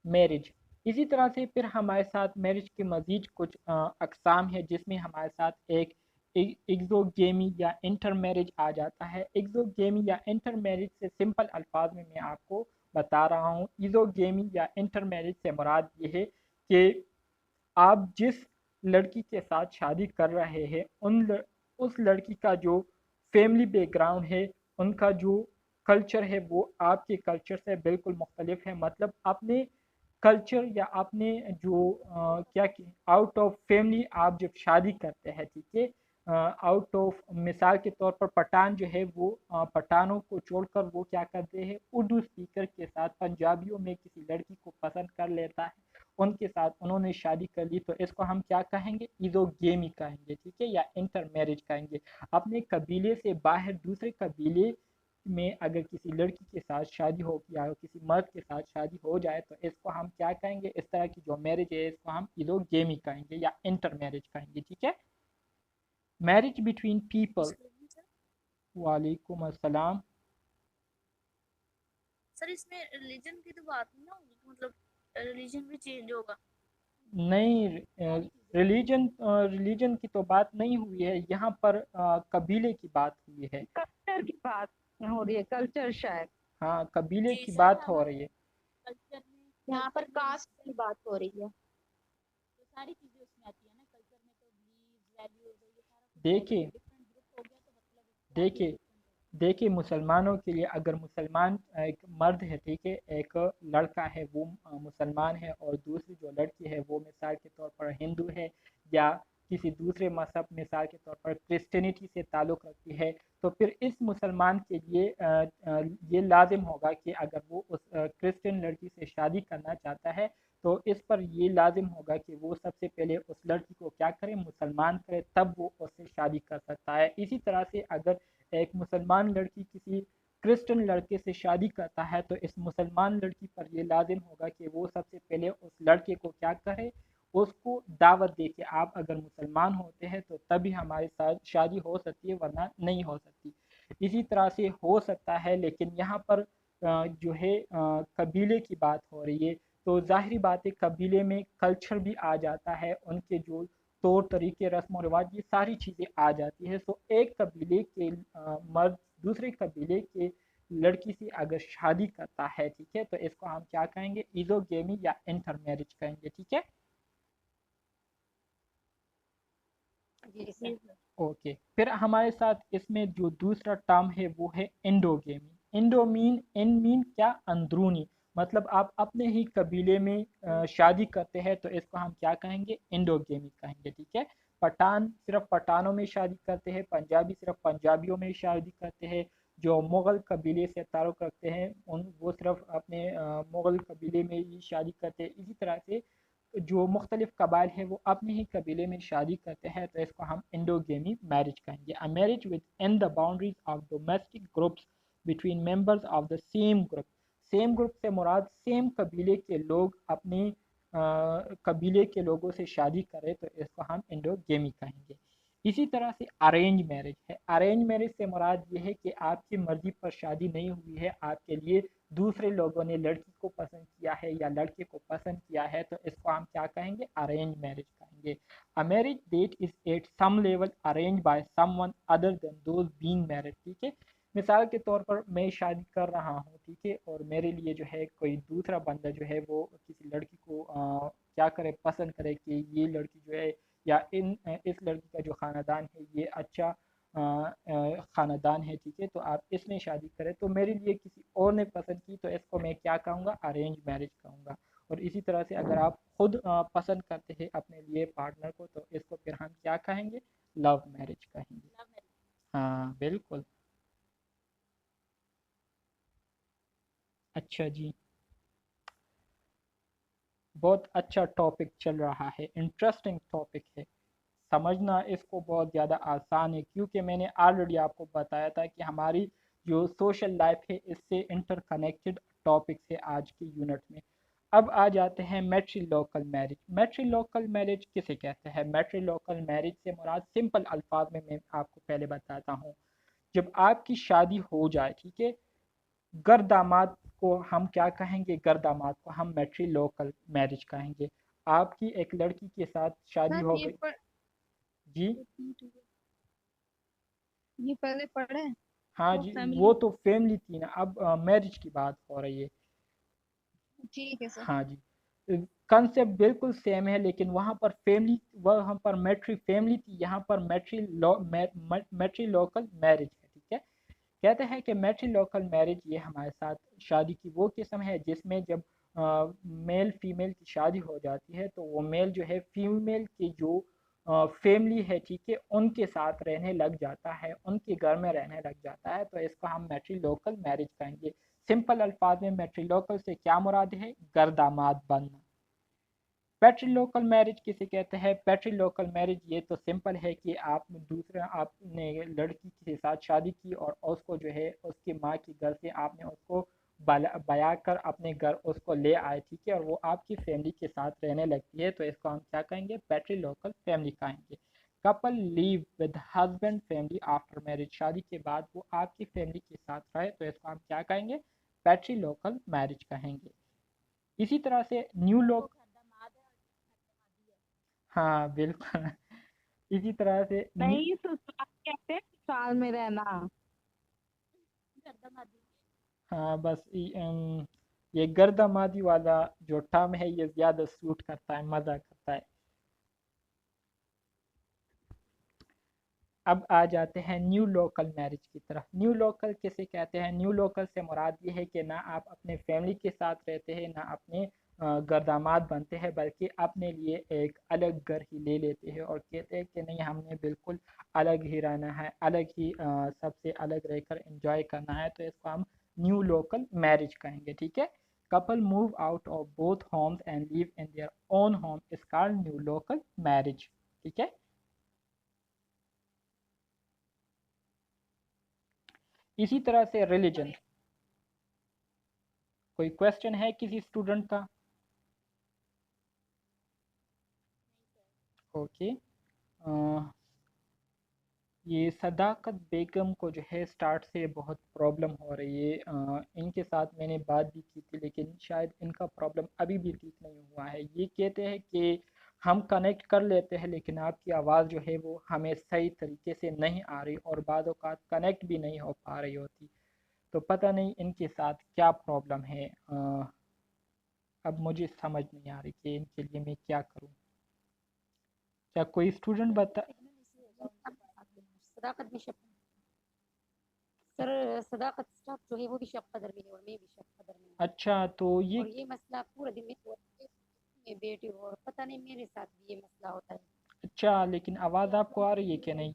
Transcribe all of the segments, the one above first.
Marriage. اسی طرح سے پھر ہمارے ساتھ میرج کے مزید کچھ اقسام ہے جس میں ہمارے ساتھ ایک ایگزوگیمی یا انٹر میرج آ جاتا ہے. ایگزوگیمی یا انٹر میرج سے سمپل الفاظ میں آپ کو بتا رہا ہوں. ایگزوگیمی یا انٹر میرج سے مراد یہ ہے کہ آپ جس لڑکی کے ساتھ شادی کر رہے ہیں اس لڑکی کا جو فیملی بیک گراؤنڈ ہے، ان کا جو کلچر ہے وہ آپ کے کلچر سے بالکل مختلف ہے. مطلب اپنے کلچر یا اپنے جو کیا کہ آؤٹ آف فیملی آپ جب شادی کرتے ہیں، ٹھیک ہے، آؤٹ آف مثال کے طور پر پٹھان جو ہے وہ پٹھانوں کو چھوڑ کر وہ کیا کرتے ہیں، اردو اسپیکر کے ساتھ پنجابیوں میں کسی لڑکی کو پسند کر لیتا ہے، ان کے ساتھ انہوں نے شادی کر لی، تو اس کو ہم کیا کہیں گے، ایزوگیمی کہیں گے، ٹھیک ہے، یا انٹر میرج کہیں گے. اپنے قبیلے سے باہر دوسرے قبیلے میں اگر کسی لڑکی کے ساتھ شادی ہو یا کسی مرد کے ساتھ شادی ہو جائے تو اس کو ہم کیا کہیں گے، اس طرح کی جو میرج ہے اس کو ہم ایزوگیمی کہیں گے یا انٹر میرج کہیں گے. ٹھیک ہے. Marriage between people. وعلیکم السلام. سر اس میں ریلیجن کی تو بات نہیں نا ہوگی، مطلب ریلیجن بھی چینج ہوگا؟ نہیں، ریلیجن کی تو بات نہیں ہوئی ہے یہاں پر، قبیلے کی بات ہوئی ہے. کلچر کی بات ہو رہی ہے، کلچر شاید. ہاں، قبیلے جی کی سر، بات ہو رہی ہے. کلچر میں یہاں پر کاسٹ کی بات ہو رہی ہے. تو ساری چیزیں اس میں آتی ہے نا، کلچر میں تو بلیف ویلیوز یہ سارا کچھ آ دیکھیے جاتا ہے. ڈفرینٹ گروپ ہو گیا تو مطلب ویلیو دیکھیے ڈفرینٹ ہوگی. دیکھیے مسلمانوں کے لیے اگر مسلمان ایک مرد ہے، ٹھیک ہے، ایک لڑکا ہے وہ مسلمان ہے اور دوسری جو لڑکی ہے وہ مثال کے طور پر ہندو ہے یا کسی دوسرے مذہب مثال کے طور پر کرسچینٹی سے تعلق رکھتی ہے، تو پھر اس مسلمان کے لیے یہ لازم ہوگا کہ اگر وہ اس کرسچن لڑکی سے شادی کرنا چاہتا ہے تو اس پر یہ لازم ہوگا کہ وہ سب سے پہلے اس لڑکی کو کیا کرے، مسلمان کرے، تب وہ اس سے شادی کر سکتا ہے. اسی طرح سے اگر ایک مسلمان لڑکی کسی کرسچن لڑکے سے شادی کرتا ہے تو اس مسلمان لڑکی پر یہ لازم ہوگا کہ وہ سب سے پہلے اس لڑکے کو کیا کرے، اس کو دعوت دے کہ آپ اگر مسلمان ہوتے ہیں تو تبھی ہمارے ساتھ شادی ہو سکتی ہے ورنہ نہیں ہو سکتی. اسی طرح سے ہو سکتا ہے، لیکن یہاں پر جو ہے قبیلے کی بات ہو رہی ہے تو ظاہری بات ہے قبیلے میں کلچر بھی آ جاتا ہے، ان کے جو طور طریقے رسم و رواج یہ ساری چیزیں آ جاتی ہیں. سو ایک قبیلے کے مرد دوسرے قبیلے کے لڑکی سے اگر شادی کرتا ہے، ٹھیک ہے، تو اس کو ہم کیا کہیں گے، ایزوگیمی یا انٹر میرج کہیں گے. ٹھیک ہے. جی سر. اوکے. پھر ہمارے ساتھ اس میں جو دوسرا ٹرم ہے وہ ہے انڈوگیمی. ان مین کیا، اندرونی، مطلب آپ اپنے ہی قبیلے میں شادی کرتے ہیں تو اس کو ہم کیا کہیں گے، انڈوگیمی کہیں گے. ٹھیک ہے. پٹھان صرف پٹھانوں میں شادی کرتے ہیں، پنجابی صرف پنجابیوں میں شادی کرتے ہیں، جو مغل قبیلے سے تعلق رکھتے ہیں وہ صرف اپنے مغل قبیلے میں ہی شادی کرتے ہیں. اسی طرح سے جو مختلف قبائل ہیں وہ اپنے ہی قبیلے میں شادی کرتے ہیں تو اس کو ہم انڈوگیمی میرج کہیں گے. A marriage within the boundaries of domestic groups between members of the same group. Same group سے مراد سیم قبیلے کے لوگ اپنے قبیلے کے لوگوں سے شادی کرے تو اس کو ہم انڈوگیمی کہیں گے. اسی طرح سے ارینج میرج ہے. ارینج میرج سے مراد یہ ہے کہ آپ کی مرضی پر شادی نہیں ہوئی ہے، آپ کے لیے دوسرے لوگوں نے لڑکی کو پسند کیا ہے یا لڑکے کو پسند کیا ہے تو اس کو ہم کیا کہیں گے، ارینج میرج کہیں گے. A marriage date is at some level arranged by someone other than those being married. ٹھیک ہے. مثال کے طور پر میں شادی کر رہا ہوں، ٹھیک ہے، اور میرے لیے جو ہے کوئی دوسرا بندہ جو ہے وہ کسی لڑکی کو کیا کرے، پسند کرے کہ یہ لڑکی جو ہے یا اس لڑکی کا جو خاندان ہے یہ اچھا خاندان ہے، ٹھیک ہے، تو آپ اس میں شادی کریں، تو میرے لیے کسی اور نے پسند کی تو اس کو میں کیا کہوں گا، ارینج میرج کہوں گا. اور اسی طرح سے اگر آپ خود پسند کرتے ہیں اپنے لیے پارٹنر کو تو اس کو پھر ہم کیا کہیں گے، لو میرج کہیں گے. Love marriage. ہاں بالکل. اچھا جی، بہت اچھا ٹاپک چل رہا ہے، انٹرسٹنگ ٹاپک ہے. سمجھنا اس کو بہت زیادہ آسان ہے کیونکہ میں نے آلریڈی آپ کو بتایا تھا کہ ہماری جو سوشل لائف ہے اس سے انٹر کنیکٹڈ ٹاپکس ہے آج کے یونٹ میں. اب آ جاتے ہیں میٹری لوکل میرج. میٹری لوکل میرج کسے کہتے ہیں؟ میٹری لوکل میرج سے مراد سمپل الفاظ میں آپ کو پہلے بتاتا ہوں. جب آپ کی شادی ہو جائے، ٹھیک ہے، گر داماد کو ہم کیا کہیں گے؟ گرداماد کو ہم میٹری لوکل میرج کہیں گے. آپ کی ایک لڑکی کے ساتھ شادی سر ہو گئی. جی یہ پہلے پڑھے ہاں وہ جی، فیملی. وہ تو فیملی تھی نا، اب میرج کی بات ہو رہی ہے. ٹھیک ہے سر. ہاں جی، کنسیپٹ بالکل سیم ہے، لیکن وہاں پر فیملی، وہاں پر میٹری فیملی تھی، یہاں پر میٹری لوکل میرج ہے. ٹھیک ہے، کہتے ہیں کہ میٹری لوکل میرج یہ ہمارے ساتھ شادی کی وہ قسم ہے جس میں جب میل فیمیل کی شادی ہو جاتی ہے تو وہ میل جو ہے فیمیل کی جو فیملی ہے، ٹھیک ہے، ان کے ساتھ رہنے لگ جاتا ہے، ان کے گھر میں رہنے لگ جاتا ہے، تو اس کو ہم میٹری لوکل میرج کہیں گے. سمپل الفاظ میں میٹری لوکل سے کیا مراد ہے؟ گرداماد بننا. پیٹری لوکل میرج کسے کہتے ہیں؟ پیٹری لوکل میرج یہ تو سمپل ہے کہ آپ نے لڑکی کے ساتھ شادی کی اور اس کو جو ہے اس کی ماں کے گھر سے آپ نے اس کو بیا کر اپنے گھر اس کو لے آئے، ٹھیک ہے، اور وہ آپ کی فیملی کے ساتھ رہنے لگتی ہے، تو اس کو ہم کیا کہیں گے؟ پیٹری لوکل فیملی کہیں گے. Kapil live with husband family after marriage, شادی کے بعد وہ آپ کی فیملی کے ساتھ رہے، تو اس کو ہم کیا کہیں گے؟ پیٹری لوکل میرج کہیں گے. اسی طرح سے نیو لوک، ہاں بالکل. اسی طرح سے نہیں سسرال کہتے ہیں سسرال میں رہنا. ہاں بس یہ گردامادی والا جو ٹرم ہے یہ زیادہ سوٹ کرتا ہے، مزہ کرتا ہے. اب آ جاتے ہیں نیو لوکل میرج کی طرف. نیو لوکل کسے کہتے ہیں؟ نیو لوکل سے مراد یہ ہے کہ نہ آپ اپنے فیملی کے ساتھ رہتے ہیں، نہ اپنے گرداماد بنتے ہیں، بلکہ اپنے لیے ایک الگ گھر ہی لے لیتے ہیں اور کہتے ہیں کہ نہیں، ہم نے بالکل الگ ہی رہنا ہے، الگ ہی سب سے الگ رہ کر انجوائے کرنا ہے، تو اس کو ہم نیو لوکل میرج کہیں گے. ٹھیک ہے، couple move out of both homes and live in their own home is called new local marriage. ٹھیک ہے. اسی طرح سے ریلیجن، کوئی کوشچن ہے کسی اسٹوڈنٹ کا؟ اوکے. یہ صداقت بیگم کو جو ہے سٹارٹ سے بہت پرابلم ہو رہی ہے. ان کے ساتھ میں نے بات بھی کی تھی، لیکن شاید ان کا پرابلم ابھی بھی ٹھیک نہیں ہوا ہے. یہ کہتے ہیں کہ ہم کنیکٹ کر لیتے ہیں لیکن آپ کی آواز جو ہے وہ ہمیں صحیح طریقے سے نہیں آ رہی، اور بعض اوقات کنیکٹ بھی نہیں ہو پا رہی ہوتی. تو پتہ نہیں ان کے ساتھ کیا پرابلم ہے. اب مجھے سمجھ نہیں آ رہی کہ ان کے لیے میں کیا کروں. کیا کوئی اسٹوڈنٹ بتا؟ صداقت بھی شب سر صداقت اسٹاف جو ہے وہ بھی شب قدر میں ہے اور میں بھی شب قدر میں ہوں. اچھا تو اور یہ مسئلہ پورا دن میں بیٹھی ہوں اور پتہ نہیں میرے ساتھ بھی یہ مسئلہ ہوتا ہے. اچھا، لیکن آواز آپ کو آ رہی ہے کہ نہیں؟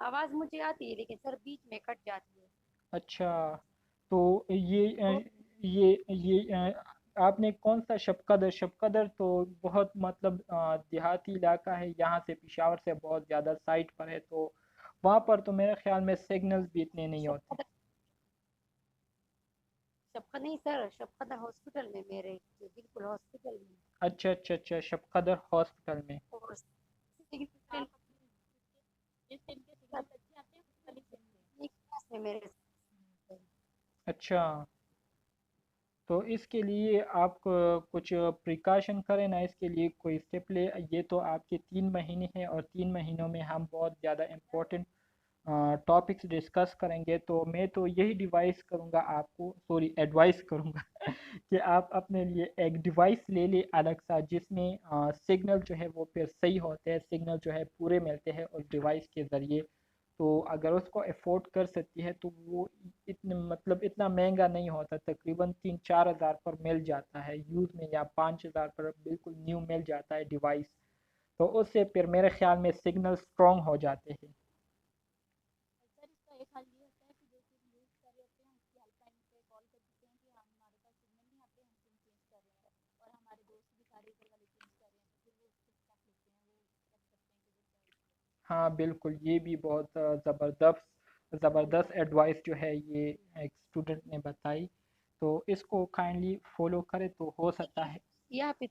آواز مجھے آتی ہے لیکن سر بیچ میں کٹ جاتی ہے. اچھا، تو یہ آپ نے کون سا شب قدر تو بہت مطلب دیہاتی علاقہ ہے، یہاں سے پشاور سے بہت زیادہ سائٹ پر ہے، تو وہاں پر تو میرے خیال میں سگنلز بھی اتنے نہیں شب ہوتے. قدر نہیں سر، شب قدر ہاسپٹل میں میرے، بالکل ہاسپٹل میں. اچھا اچھا اچھا، شب قدر ہاسپٹل میں. اور میرے اچھا، تو اس کے لیے آپ کچھ پریکاشن کریں نا، اس کے لیے کوئی اسٹیپ لے. یہ تو آپ کے 3 مہینے ہیں اور 3 مہینوں میں ہم بہت زیادہ امپورٹنٹ ٹاپکس ڈسکس کریں گے، تو میں تو یہی ڈیوائس کروں گا آپ کو، سوری ایڈوائس کروں گا کہ آپ اپنے لیے ایک ڈیوائس لے لیں الگ سا، جس میں سگنل جو ہے وہ پھر صحیح ہوتے ہیں، سگنل جو ہے پورے ملتے ہیں اس ڈیوائس کے ذریعے. تو اگر اس کو افورڈ کر سکتی ہے تو وہ اتنا مہنگا نہیں ہوتا، تقریباً 3-4 ہزار پر مل جاتا ہے یوز میں، یا 5 ہزار پر بالکل نیو مل جاتا ہے ڈیوائس. تو اس سے پھر میرے خیال میں سگنل اسٹرانگ ہو جاتے ہیں. سر اس کا ایک حل یہ ہوتا ہے کہ جو چیز یوز کر رہے ہوتے ہیں اس کی ہیلپ لائن پہ کال کر دیتے ہیں کہ ہمارے پاس سگنل نہیں آتے، ہم سم چینج کر رہے ہیں، اور ہمارے دوست بھی سارے ادھر والے چینج کر رہے ہیں، تو پھر وہ اس کو اسٹیپ لیتے ہیں، وہ اسٹیپ کرتے ہیں کہ وہ کیا ایشو ہے. ہاں بالکل، یہ بھی بہت زبردست ایڈوائس جو ہے یہ ایک اسٹوڈنٹ نے بتائی، تو اس کو کائنڈلی فالو کرے تو ہو سکتا ہے. یہاں پہ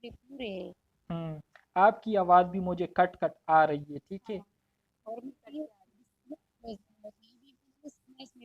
پورے آپ کی آواز بھی مجھے کٹ کٹ آ رہی ہے. ٹھیک ہے. اور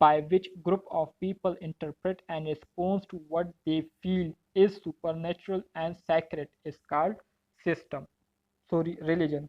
by which group of people interpret and respond to what they feel is supernatural and sacred is called system, sorry, religion।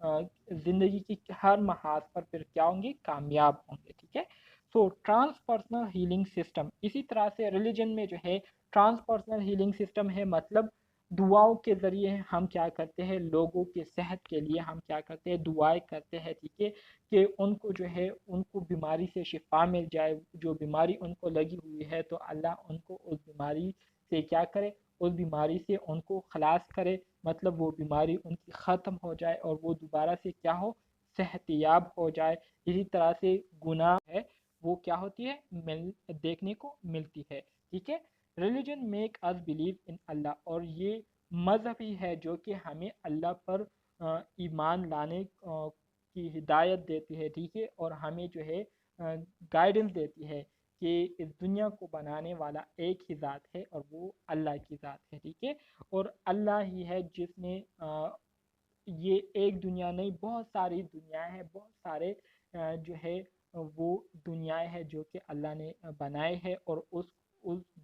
زندگی کی ہر محاذ پر پھر کیا ہوں گے؟ کامیاب ہوں گے. ٹھیک ہے. سو ٹرانسپرسنل ہیلنگ سسٹم، اسی طرح سے ریلیجن میں جو ہے ٹرانسپرسنل ہیلنگ سسٹم ہے، مطلب دعاؤں کے ذریعے ہم کیا کرتے ہیں، لوگوں کے صحت کے لیے ہم کیا کرتے ہیں، دعائیں کرتے ہیں. ٹھیک ہے، کہ ان کو جو ہے ان کو بیماری سے شفا مل جائے، جو بیماری ان کو لگی ہوئی ہے تو اللہ ان کو اس بیماری سے کیا کرے، اس بیماری سے ان کو خلاص کرے، مطلب وہ بیماری ان کی ختم ہو جائے اور وہ دوبارہ سے کیا ہو، صحت یاب ہو جائے. اسی طرح سے گناہ ہے وہ کیا ہوتی ہے، دیکھنے کو ملتی ہے. ٹھیک ہے. Religion make us believe in Allah, اور یہ مذہب ہی ہے جو کہ ہمیں اللہ پر ایمان لانے کی ہدایت دیتی ہے. ٹھیک ہے. اور ہمیں جو ہے گائیڈنس دیتی ہے کہ اس دنیا کو بنانے والا ایک ہی ذات ہے اور وہ اللہ کی ذات ہے. ٹھیک ہے. اور اللہ ہی ہے جس نے یہ ایک دنیا نہیں، بہت ساری دنیا ہے، بہت سارے جو ہے وہ دنیا ہے جو کہ اللہ نے بنائے ہے، اور اس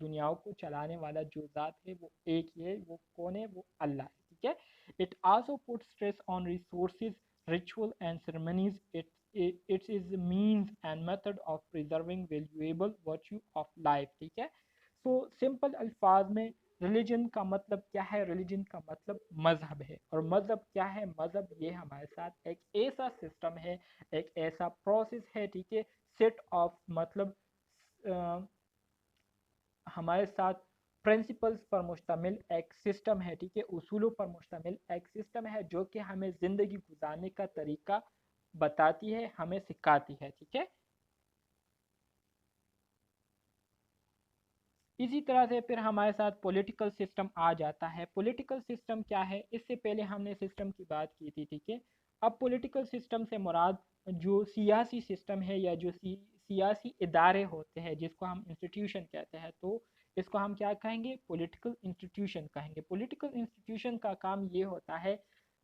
دنیاؤں کو چلانے والا جو ذات ہے وہ ایک ہی ہے. وہ کون ہے؟ وہ اللہ ہے. ٹھیک ہے. It also puts stress on resources, ritual and ceremonies. It is a means and method of preserving valuable virtue of life. ٹھیک ہے. سو سمپل الفاظ میں ریلیجن کا مطلب کیا ہے؟ ریلیجن کا مطلب مذہب ہے. اور مذہب کیا ہے؟ مذہب یہ ہمارے ساتھ ایک ایسا سسٹم ہے، ایک ایسا پروسیس ہے. ٹھیک ہے. سیٹ آف مطلب ہمارے ساتھ پرنسپلز پر مشتمل ایک سسٹم ہے. ٹھیک ہے. اصولوں پر مشتمل ایک سسٹم ہے جو کہ ہمیں زندگی گزارنے کا طریقہ بتاتی ہے، ہمیں سکھاتی ہے. ٹھیک ہے. اسی طرح سے پھر ہمارے ساتھ پولیٹیکل سسٹم آ جاتا ہے. پولیٹیکل سسٹم کیا ہے؟ اس سے پہلے ہم نے سسٹم کی بات کی تھی. ٹھیک ہے. اب پولیٹیکل سسٹم سے مراد جو سیاسی سسٹم ہے یا جو سیاسی ادارے ہوتے ہیں جس کو ہم انسٹیٹیوشن کہتے ہیں، تو اس کو ہم کیا کہیں گے؟ پولیٹیکل انسٹیٹیوشن کہیں گے. پولیٹیکل انسٹیٹیوشن کا کام یہ ہوتا ہے،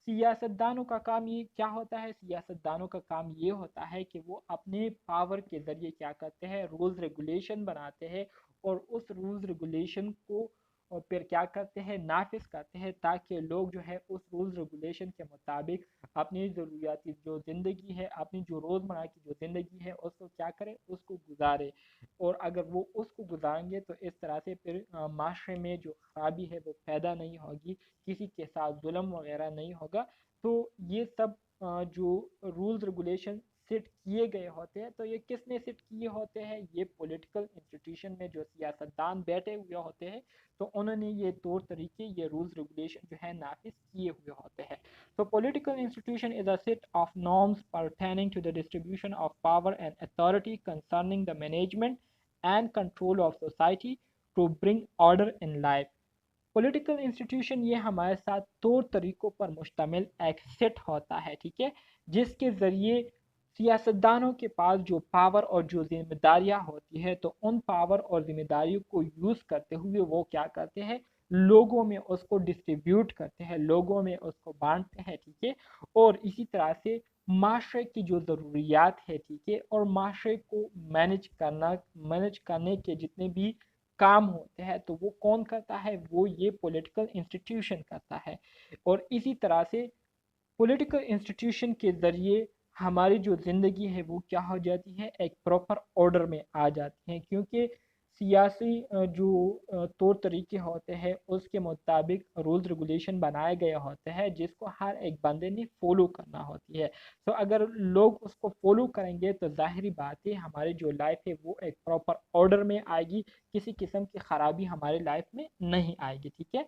سیاستدانوں کا کام یہ کیا ہوتا ہے؟ سیاستدانوں کا کام یہ ہوتا ہے کہ وہ اپنے پاور کے ذریعے کیا کرتے ہیں؟ رولز ریگولیشن بناتے ہیں، اور اس رولز ریگولیشن کو پھر کیا کرتے ہیں؟ نافذ کرتے ہیں، تاکہ لوگ جو ہے اس رولز ریگولیشن کے مطابق اپنی ضروریاتی جو زندگی ہے، اپنی جو روزمرہ کی جو زندگی ہے اس کو کیا کرے؟ اس کو گزارے. اور اگر وہ اس کو گزاریں گے تو اس طرح سے پھر معاشرے میں جو خرابی ہے وہ پیدا نہیں ہوگی، کسی کے ساتھ ظلم وغیرہ نہیں ہوگا. تو یہ سب جو رولز ریگولیشن سیٹ کیے گئے ہوتے ہیں، تو یہ کس نے سیٹ کیے ہوتے ہیں؟ یہ پولیٹیکل انسٹیٹیوشن میں جو سیاستدان بیٹھے ہوئے ہوتے ہیں، تو انہوں نے یہ طور طریقے، یہ رولز ریگولیشن جو ہے نافذ کیے ہوئے ہوتے ہیں. So political institution is a set of norms pertaining to the distribution of power and authority concerning the management and control of society to bring order in life. Political institution یہ ہمارے ساتھ طور طریقوں پر مشتمل ایک سیٹ ہوتا ہے. ٹھیک ہے. جس کے ذریعے سیاستدانوں کے پاس جو پاور اور جو ذمہ داریاں ہوتی ہے، تو ان پاور اور ذمہ داریوں کو یوز کرتے ہوئے وہ کیا کرتے ہیں؟ لوگوں میں اس کو ڈسٹریبیوٹ کرتے ہیں، لوگوں میں اس کو بانٹتے ہیں. ٹھیک ہے. اور اسی طرح سے معاشرے کی جو ضروریات ہے، ٹھیک ہے، اور معاشرے کو مینج کرنے کے جتنے بھی کام ہوتے ہیں، تو وہ کون کرتا ہے؟ وہ یہ پولیٹیکل انسٹیٹیوشن کرتا ہے. اور اسی طرح سے پولیٹیکل انسٹیٹیوشن کے ذریعے ہماری جو زندگی ہے وہ کیا ہو جاتی ہے؟ ایک پراپر آرڈر میں آ جاتی ہے. کیونکہ سیاسی جو طور طریقے ہوتے ہیں اس کے مطابق رولز ریگولیشن بنائے گئے ہوتے ہیں جس کو ہر ایک بندے نے فالو کرنا ہوتی ہے. تو اگر لوگ اس کو فالو کریں گے تو ظاہری بات ہے ہماری جو لائف ہے وہ ایک پراپر آرڈر میں آئے گی، کسی قسم کی خرابی ہمارے لائف میں نہیں آئے گی. ٹھیک ہے.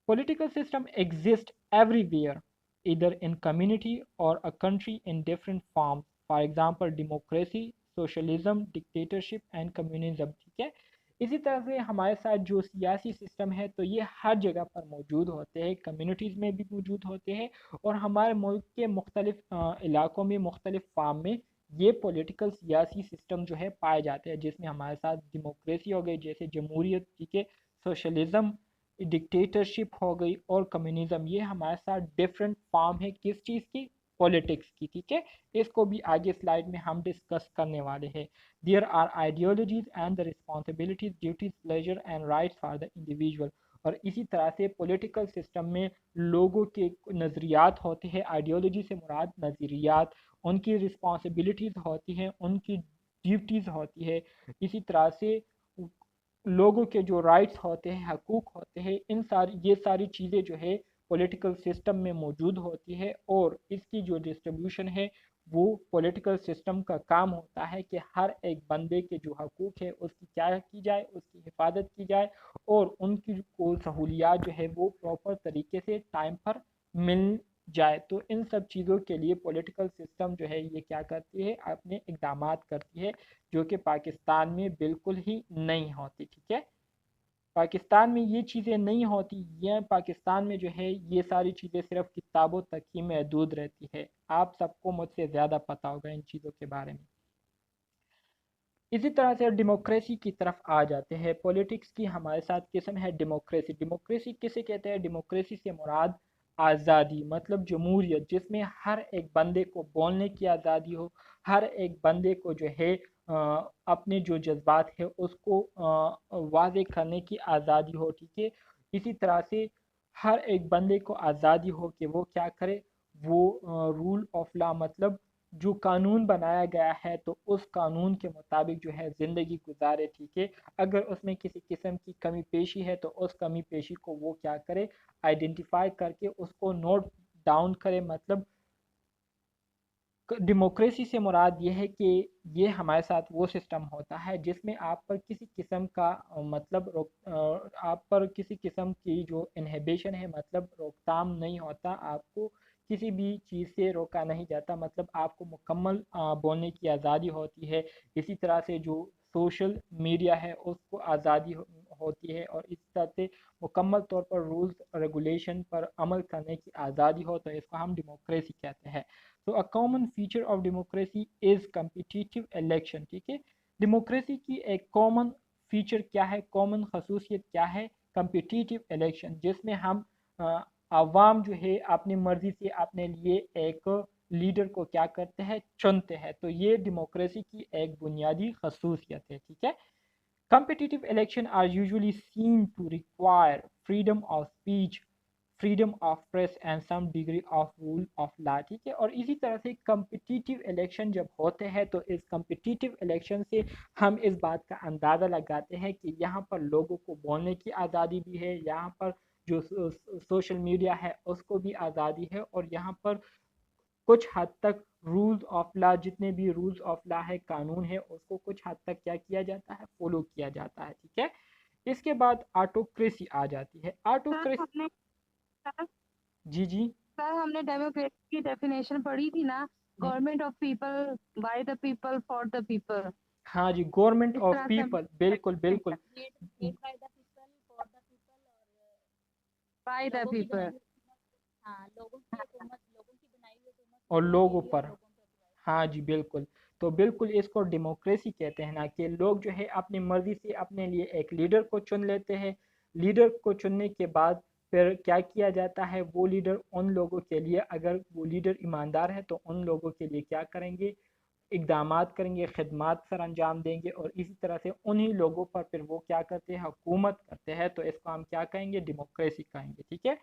Political system exists everywhere, either in community or a country in different forms. For example, democracy, socialism, dictatorship and communism. ٹھیک ہے. اسی طرح سے ہمارے ساتھ جو سیاسی سسٹم ہے تو یہ ہر جگہ پر موجود ہوتے ہیں، کمیونٹیز میں بھی موجود ہوتے ہیں، اور ہمارے ملک کے مختلف علاقوں میں، مختلف فارم میں یہ پولیٹیکل سیاسی سسٹم جو ہے پائے جاتے ہیں، جس میں ہمارے ساتھ ڈیموکریسی ہو گئی جیسے جمہوریت، ٹھیک ہے، سوشلزم، ڈکٹیٹرشپ ہو گئی، اور کمیونزم. یہ ہمارے ساتھ ڈفرینٹ فارم ہے کس چیز کی؟ پولیٹکس کی. ٹھیک ہے. اس کو بھی آگے سلائیڈ میں ہم ڈسکس کرنے والے ہیں. There are ideologies and the responsibilities, duties, pleasure and rights for the individual. اور اسی طرح سے پولیٹیکل سسٹم میں لوگوں کے نظریات ہوتے ہیں، آئیڈیالوجی سے مراد نظریات، ان کی رسپانسبلٹیز ہوتی ہیں، ان کی ڈیوٹیز ہوتی ہے، اسی طرح سے لوگوں کے جو رائٹس ہوتے ہیں، حقوق ہوتے ہیں، یہ ساری چیزیں جو ہے پولیٹیکل سسٹم میں موجود ہوتی ہے، اور اس کی جو ڈسٹریبیوشن ہے وہ پولیٹیکل سسٹم کا کام ہوتا ہے کہ ہر ایک بندے کے جو حقوق ہے اس کی کیا کی جائے، اس کی حفاظت کی جائے، اور ان کی کو سہولیات جو ہے وہ پراپر طریقے سے ٹائم پر مل جائے۔ تو ان سب چیزوں کے لیے پولیٹیکل سسٹم جو ہے یہ کیا کرتی ہے، اپنے اقدامات کرتی ہے، جو کہ پاکستان میں بالکل ہی نہیں ہوتی، ٹھیک ہے۔ پاکستان میں یہ چیزیں نہیں ہوتی، یہ پاکستان میں جو ہے یہ ساری چیزیں صرف کتابوں تک ہی محدود رہتی ہے۔ آپ سب کو مجھ سے زیادہ پتہ ہوگا ان چیزوں کے بارے میں۔ اسی طرح سے ڈیموکریسی کی طرف آ جاتے ہیں۔ پولیٹکس کی ہمارے ساتھ قسم ہے ڈیموکریسی۔ ڈیموکریسی کسے کہتے ہیں؟ ڈیموکریسی سے مراد آزادی، مطلب جمہوریت، جس میں ہر ایک بندے کو بولنے کی آزادی ہو، ہر ایک بندے کو جو ہے اپنے جو جذبات ہے اس کو واضح کرنے کی آزادی ہو، ٹھیک ہے۔ اسی طرح سے ہر ایک بندے کو آزادی ہو کہ وہ کیا کرے، وہ رول آف لا، مطلب جو قانون بنایا گیا ہے تو اس قانون کے مطابق جو ہے زندگی گزارے، ٹھیک ہے۔ اگر اس میں کسی قسم کی کمی پیشی ہے تو اس کمی پیشی کو وہ کیا کرے، آئیڈینٹیفائی کر کے اس کو نوٹ ڈاؤن کرے۔ مطلب ڈیموکریسی سے مراد یہ ہے کہ یہ ہمارے ساتھ وہ سسٹم ہوتا ہے جس میں آپ پر کسی قسم کا مطلب آپ پر کسی قسم کی جو انہیبیشن ہے، مطلب روک تھام نہیں ہوتا، آپ کو کسی بھی چیز سے روکا نہیں جاتا، مطلب آپ کو مکمل بولنے کی آزادی ہوتی ہے۔ اسی طرح سے جو سوشل میڈیا ہے اس کو آزادی ہوتی ہے، اور اس طرح سے مکمل طور پر رولز ریگولیشن پر عمل کرنے کی آزادی ہو، تو اس کو ہم ڈیموکریسی کہتے ہیں۔ So a common feature of democracy is competitive election، ٹھیک ہے۔ ڈیموکریسی کی ایک کامن فیچر کیا ہے، کامن خصوصیت کیا ہے؟ کمپٹیٹیو الیکشن، جس میں ہم عوام جو ہے اپنی مرضی سے اپنے لیے ایک لیڈر کو کیا کرتے ہیں، چنتے ہیں۔ تو یہ ڈیموکریسی کی ایک بنیادی خصوصیت ہے، ٹھیک ہے۔ Competitive election are usually seen to require freedom of speech, freedom of press and some degree of rule of law، ٹھیک ہے۔ اور اسی طرح سے کمپٹیٹیو الیکشن جب ہوتے ہیں تو اس کمپٹیٹیو الیکشن سے ہم اس بات کا اندازہ لگاتے ہیں کہ یہاں پر لوگوں کو بولنے کی آزادی بھی ہے، یہاں پر جو سوشل میڈیا ہے اس کو بھی آزادی ہے، اور یہاں پر کچھ حد تک رولز آف لا، جتنے بھی رولز آف لا ہے، قانون ہے، اس کو کچھ حد تک کیا کیا جاتا ہے، فالو کیا جاتا ہے، ٹھیک ہے۔ اس کے بعد آٹوکریسی آ جاتی ہے۔ آٹوکریسی، جی جی سر ہم نے ڈیموکریسی کی ڈیفینیشن پڑھی تھی نا، government of people, by the people, for the people, ہاں جی، گورنمنٹ اس آف طرح سے پیپل، بالکل بالکل، made by the people, for the people, اور بائی دا لوگوں کی پیپل۔ بنائی ہوئی حکومت، ہاں لوگوں کی حکومت، لوگوں کی بنائی ہوئی حکومت اور لوگوں کے لوگوں لیے اور پر، لوگوں پہ اپلائی۔ ہاں جی بالکل۔ تو بالکل اس کو ڈیموکریسی کہتے ہیں نا، کہ لوگ جو ہے اپنی مرضی سے اپنے لیے ایک لیڈر کو چن لیتے ہیں۔ لیڈر کو چننے کے بعد پھر کیا کیا جاتا ہے، وہ لیڈر ان لوگوں کے لیے، اگر وہ لیڈر ایماندار ہے تو ان لوگوں کے لیے کیا کریں گے، اقدامات کریں گے، خدمات سر انجام دیں گے، اور اسی طرح سے انہی لوگوں پر پھر وہ کیا کرتے ہیں، حکومت کرتے ہیں۔ تو اس کو ہم کیا کہیں گے، ڈیموکریسی کہیں گے، ٹھیک ہے۔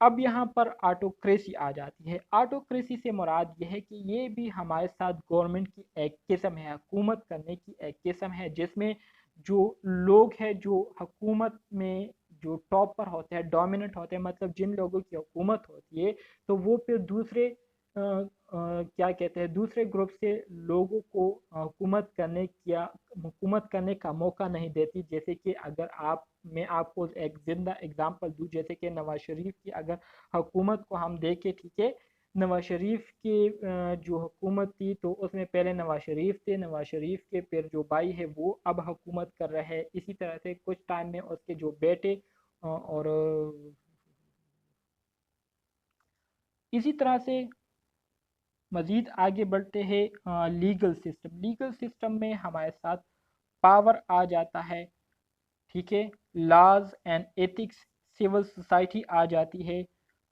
اب یہاں پر آٹوکریسی آ جاتی ہے۔ آٹوکریسی سے مراد یہ ہے کہ یہ بھی ہمارے ساتھ گورنمنٹ کی ایک قسم ہے، حکومت کرنے کی ایک قسم ہے، جس میں جو لوگ ہیں جو حکومت میں جو ٹاپ پر ہوتے ہیں، ڈومیننٹ ہوتے ہیں، مطلب جن لوگوں کی حکومت ہوتی ہے تو وہ پھر دوسرے کیا کہتے ہیں، دوسرے گروپ سے لوگوں کو حکومت کرنے کا موقع نہیں دیتی۔ جیسے کہ اگر میں آپ کو ایک زندہ اگزامپل دوں، جیسے کہ نواز شریف کی اگر حکومت کو ہم دیکھیں، ٹھیک ہے، نواز شریف کی جو حکومت تھی تو اس میں پہلے نواز شریف تھے، نواز شریف کے پھر جو بھائی ہے وہ اب حکومت کر رہے ہیں، اسی طرح سے کچھ ٹائم میں اس کے جو بیٹے، اور اسی طرح سے مزید آگے بڑھتے ہیں۔ لیگل سسٹم میں ہمارے ساتھ پاور آ جاتا ہے، ٹھیک ہے، laws and ethics, civil society آ جاتی ہے۔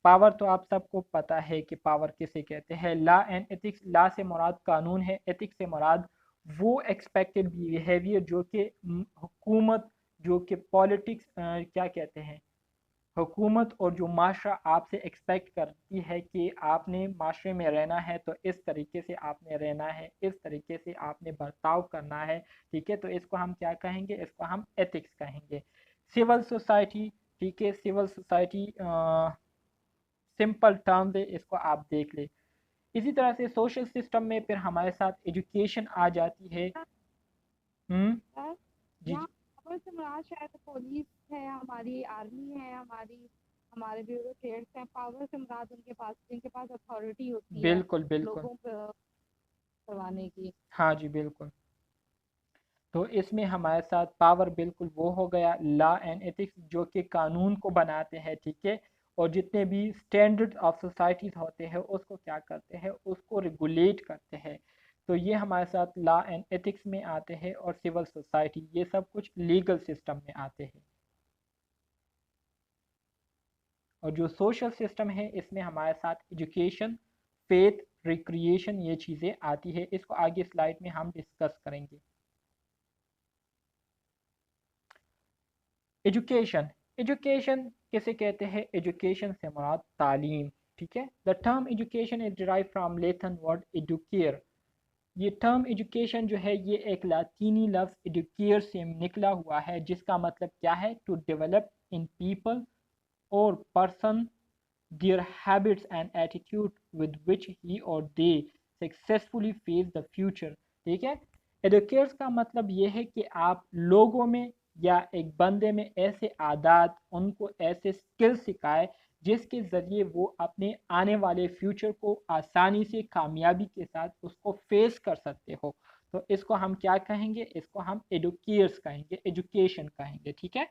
پاور تو آپ سب کو پتہ ہے کہ پاور کسے کہتے ہیں۔ لا اینڈ ایتھکس، لا سے مراد قانون ہے، ایتھکس سے مراد وہ ایکسپیکٹڈ بیہیویئر جو کہ حکومت جو کہ پالیٹکس کیا کہتے ہیں، حکومت اور جو معاشرہ آپ سے ایکسپیکٹ کرتی ہے کہ آپ نے معاشرے میں رہنا ہے تو اس طریقے سے آپ نے رہنا ہے، اس طریقے سے آپ نے برتاؤ کرنا ہے، ٹھیک ہے، تو اس کو ہم کیا کہیں گے، اس کو ہم ایتھکس کہیں گے۔ سول سوسائٹی، ٹھیک ہے، سول سوسائٹی سمپل ٹرمز ہے، اس کو آپ دیکھ لیں۔ اسی طرح سے سوشل سسٹم میں پھر ہمارے ساتھ ایجوکیشن آ جاتی ہے۔ سر جی یہاں جی پاور سے مراد شاید پولیس ہے، ہماری آرمی ہے، ہمارے بیوروکریٹس ہیں۔ پاور سے مراد ان کے پاس جن کے پاس اتھارٹی ہوتی ہے بالکل بالکل، لوگوں پہ کروانے کی۔ ہاں جی بالکل۔ تو اس میں ہمارے ساتھ پاور بالکل وہ ہو گیا لا اینڈ ایتھکس، جو کہ قانون کو بناتے ہیں، ٹھیک ہے، اور جتنے بھی اسٹینڈرڈ آف سوسائٹیز ہوتے ہیں اس کو کیا کرتے ہیں، اس کو ریگولیٹ کرتے ہیں۔ تو یہ ہمارے ساتھ لا اینڈ ایتھکس میں آتے ہیں، اور سول سوسائٹی یہ سب کچھ لیگل سسٹم میں آتے ہیں۔ اور جو سوشل سسٹم ہے اس میں ہمارے ساتھ ایجوکیشن، فیتھ، ریکریشن یہ چیزیں آتی ہے۔ اس کو آگے سلائیڈ میں ہم ڈسکس کریں گے۔ ایجوکیشن، ایجوکیشن کسے کہتے ہیں؟ ایجوکیشن سے مراد تعلیم، ٹھیک ہے۔ The term education is drive from Latin word educare. یہ ٹرم ایجوکیشن جو ہے یہ ایک لاطینی لفظ ایڈوکیئر سے نکلا ہوا ہے، جس کا مطلب کیا ہے؟ To develop in people or person their habits and attitude with which he or they successfully face the future، ٹھیک ہے۔ ایڈوکیئرس کا مطلب یہ ہے کہ آپ لوگوں میں یا ایک بندے میں ایسے عادات، ان کو ایسے سکل سکھائے جس کے ذریعے وہ اپنے آنے والے فیوچر کو آسانی سے کامیابی کے ساتھ اس کو فیس کر سکتے ہو۔ تو اس کو ہم کیا کہیں گے؟ اس کو ہم ایڈوکیئرس کہیں گے، ایجوکیشن کہیں گے، ٹھیک ہے۔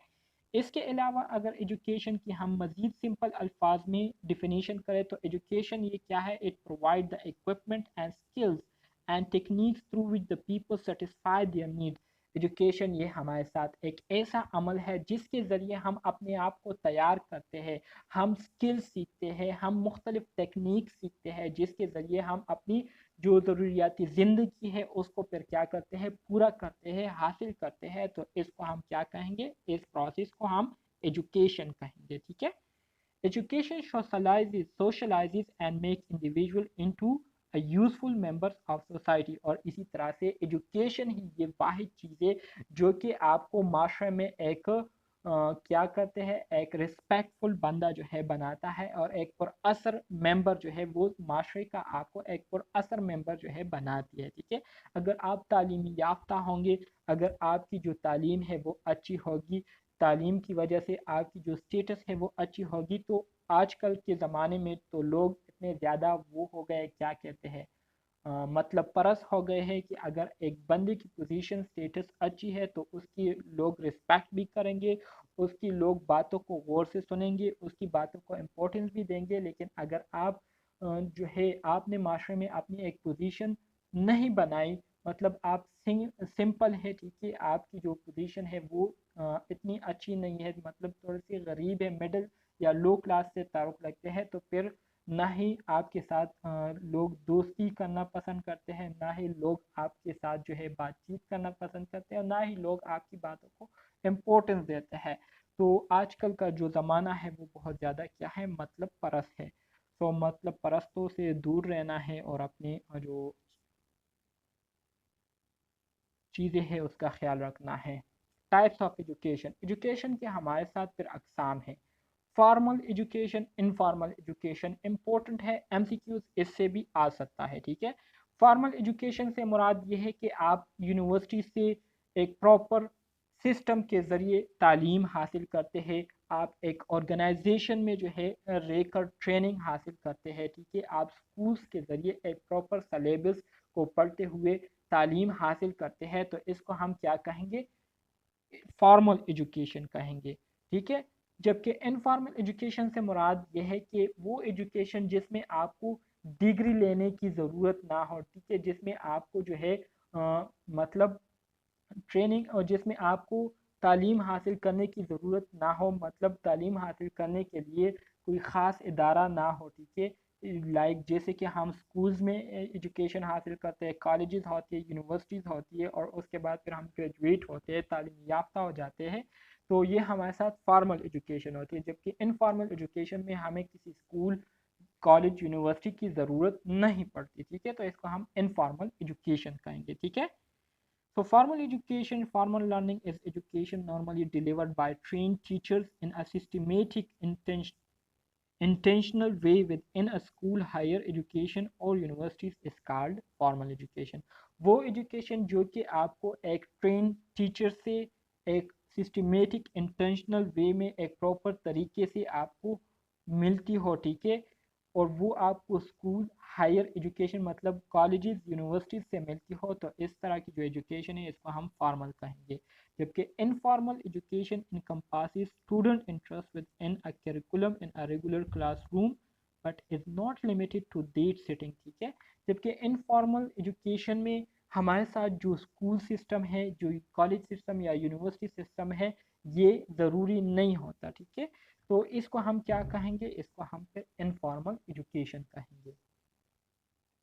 اس کے علاوہ اگر ایجوکیشن کی ہم مزید سمپل الفاظ میں ڈیفینیشن کریں تو ایجوکیشن یہ کیا ہے؟ It provide the equipment and skills and techniques through which the people satisfy their needs۔ Education یہ ہمارے ساتھ ایک ایسا عمل ہے جس کے ذریعے ہم اپنے آپ کو تیار کرتے ہیں، ہم سکل سیکھتے ہیں، ہم مختلف ٹیکنیک سیکھتے ہیں جس کے ذریعے ہم اپنی جو ضروریاتی زندگی ہے اس کو پھر کیا کرتے ہیں؟ پورا کرتے ہیں، حاصل کرتے ہیں۔ تو اس کو ہم کیا کہیں گے؟ اس پروسیس کو ہم ایجوکیشن کہیں گے، ٹھیک ہے۔ Education socializes and makes individual into a useful members of society۔ اور اسی طرح سے ایجوکیشن ہی یہ واحد چیز ہے جو کہ آپ کو معاشرے میں ایک کیا کرتے ہیں؟ ایک رسپیکٹفل بندہ جو ہے بناتا ہے، اور ایک پر اثر ممبر جو ہے وہ معاشرے کا آپ کو ایک پر اثر ممبر جو ہے بناتی ہے، ٹھیک ہے۔ اگر آپ تعلیمی یافتہ ہوں گے، اگر آپ کی جو تعلیم ہے وہ اچھی ہوگی، تعلیم کی وجہ سے آپ کی جو سٹیٹس ہے وہ اچھی ہوگی، تو آج کل کے زمانے میں تو لوگ اتنے زیادہ وہ ہو گئے، کیا کہتے ہیں، مطلب پرس ہو گئے ہیں کہ اگر ایک بندے کی پوزیشن سٹیٹس اچھی ہے تو اس کی لوگ رسپیکٹ بھی کریں گے، اس کی لوگ باتوں کو غور سے سنیں گے، اس کی باتوں کو امپورٹنس بھی دیں گے۔ لیکن اگر آپ جو ہے آپ نے معاشرے میں اپنی ایک پوزیشن نہیں بنائی، مطلب آپ سمپل ہے، ٹھیک ہے، آپ کی جو پوزیشن ہے وہ اتنی اچھی نہیں ہے، مطلب تھوڑی سی غریب ہے، مڈل یا لو کلاس سے تعلق رکھتے ہیں، تو پھر نہ ہی آپ کے ساتھ لوگ دوستی کرنا پسند کرتے ہیں، نہ ہی لوگ آپ کے ساتھ جو ہے بات چیت کرنا پسند کرتے ہیں، اور نہ ہی لوگ آپ کی باتوں کو امپورٹنس دیتے ہیں۔ تو آج کل کا جو زمانہ ہے وہ بہت زیادہ کیا ہے؟ مطلب پرست ہے۔ تو مطلب پرستوں سے دور رہنا ہے اور اپنے جو چیزیں ہیں اس کا خیال رکھنا ہے۔ ٹائپس آف ایجوکیشن، ایجوکیشن کے ہمارے ساتھ پھر اقسام ہیں۔ Formal education, informal education, important ہے، ایم سی کیوز اس سے بھی آ سکتا ہے، ٹھیک ہے۔ فارمل ایجوکیشن سے مراد یہ ہے کہ آپ یونیورسٹی سے ایک پراپر سسٹم کے ذریعے تعلیم حاصل کرتے ہیں، آپ ایک آرگنائزیشن میں جو ہے رہ کر ٹریننگ حاصل کرتے ہیں، ٹھیک ہے، آپ سکولز کے ذریعے ایک پراپر سلیبس کو پڑھتے ہوئے تعلیم حاصل کرتے ہیں، تو اس کو ہم کیا کہیں گے؟ فارمل ایجوکیشن کہیں گے، ٹھیک ہے۔ جبکہ انفارمل ایجوکیشن سے مراد یہ ہے کہ وہ ایجوکیشن جس میں آپ کو ڈگری لینے کی ضرورت نہ ہو، ٹھیک ہے، جس میں آپ کو جو ہے مطلب ٹریننگ، اور جس میں آپ کو تعلیم حاصل کرنے کی ضرورت نہ ہو، مطلب تعلیم حاصل کرنے کے لیے کوئی خاص ادارہ نہ ہو، ٹھیک ہے، لائک جیسے کہ ہم سکولز میں ایجوکیشن حاصل کرتے ہیں، کالجز ہوتی ہے، یونیورسٹیز ہوتی ہے، اور اس کے بعد پھر ہم گریجویٹ ہوتے ہیں، تعلیم یافتہ ہو جاتے ہیں، تو یہ ہمارے ساتھ فارمل ایجوکیشن ہوتی ہے. جبکہ انفارمل ایجوکیشن میں ہمیں کسی اسکول، کالج، یونیورسٹی کی ضرورت نہیں پڑتی. ٹھیک ہے، تو اس کو ہم انفارمل ایجوکیشن کہیں گے. ٹھیک ہے. So formal education, formal learning is education normally delivered by trained teachers in a systematic, intentional way within a school, higher education or universities is called formal education. وہ ایجوکیشن جو کہ آپ کو ایک ٹرین ٹیچر سے ایک systematic intentional وے میں ایک پراپر طریقے سے آپ کو ملتی ہو. ٹھیک ہے، اور وہ آپ کو اسکول، ہائر ایجوکیشن مطلب کالجز، یونیورسٹیز سے ملتی ہو، تو اس طرح کی جو ایجوکیشن ہے اس کو ہم فارمل کہیں گے. جبکہ informal education encompasses student interest within a curriculum in a regular classroom but is not limited to date sitting. ٹھیک ہے، جبکہ انفارمل ایجوکیشن میں ہمارے ساتھ جو اسکول سسٹم ہے، جو کالج سسٹم یا یونیورسٹی سسٹم ہے، یہ ضروری نہیں ہوتا. ٹھیک ہے، تو اس کو ہم کیا کہیں گے؟ اس کو ہم پھر انفارمل ایجوکیشن کہیں گے.